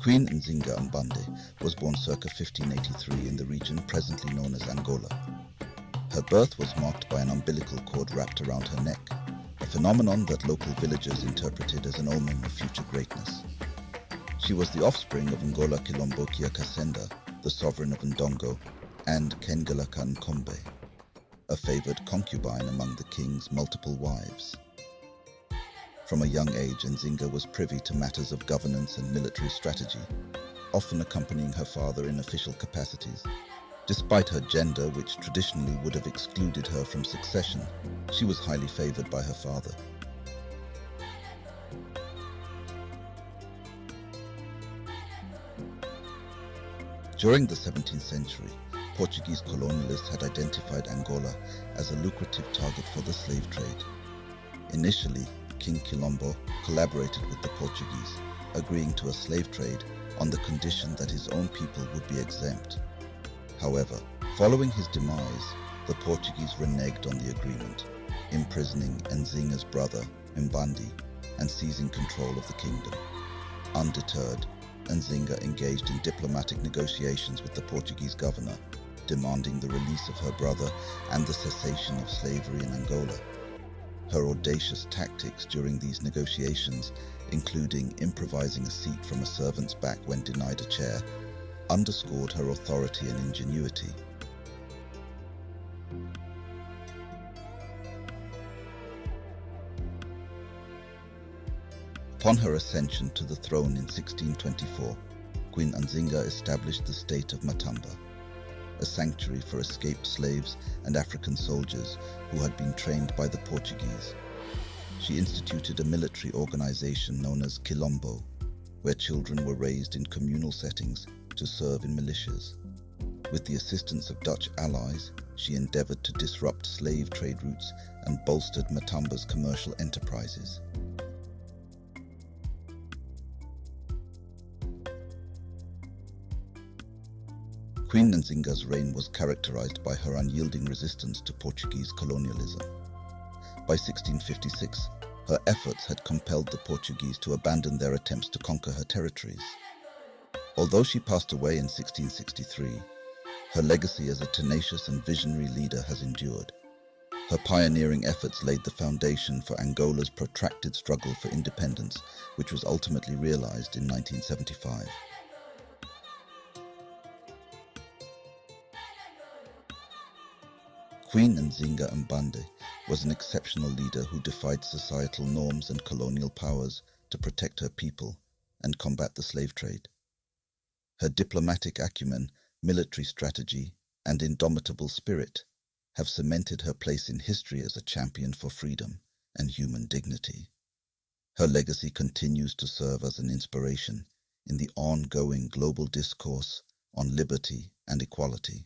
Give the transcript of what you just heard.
Queen Nzinga Mbande was born circa 1583 in the region presently known as Angola. Her birth was marked by an umbilical cord wrapped around her neck, a phenomenon that local villagers interpreted as an omen of future greatness. She was the offspring of Ngola Kilombokia Kasenda, the sovereign of Ndongo, and Kengelaka Nkombe, a favored concubine among the king's multiple wives. From a young age, Nzinga was privy to matters of governance and military strategy, often accompanying her father in official capacities. Despite her gender, which traditionally would have excluded her from succession, she was highly favored by her father. During the 17th century, Portuguese colonialists had identified Angola as a lucrative target for the slave trade. Initially, King Quilombo collaborated with the Portuguese, agreeing to a slave trade on the condition that his own people would be exempt. However, following his demise, the Portuguese reneged on the agreement, imprisoning Nzinga's brother, Mbande, and seizing control of the kingdom. Undeterred, Nzinga engaged in diplomatic negotiations with the Portuguese governor, demanding the release of her brother and the cessation of slavery in Angola. Her audacious tactics during these negotiations, including improvising a seat from a servant's back when denied a chair, underscored her authority and ingenuity. Upon her ascension to the throne in 1624, Queen Nzinga established the state of Matamba, a sanctuary for escaped slaves and African soldiers who had been trained by the Portuguese. She instituted a military organization known as Quilombo, where children were raised in communal settings to serve in militias. With the assistance of Dutch allies, she endeavored to disrupt slave trade routes and bolstered Matamba's commercial enterprises. Queen Nzinga's reign was characterized by her unyielding resistance to Portuguese colonialism. By 1656, her efforts had compelled the Portuguese to abandon their attempts to conquer her territories. Although she passed away in 1663, her legacy as a tenacious and visionary leader has endured. Her pioneering efforts laid the foundation for Angola's protracted struggle for independence, which was ultimately realized in 1975. Queen Nzinga Mbande was an exceptional leader who defied societal norms and colonial powers to protect her people and combat the slave trade. Her diplomatic acumen, military strategy, and indomitable spirit have cemented her place in history as a champion for freedom and human dignity. Her legacy continues to serve as an inspiration in the ongoing global discourse on liberty and equality.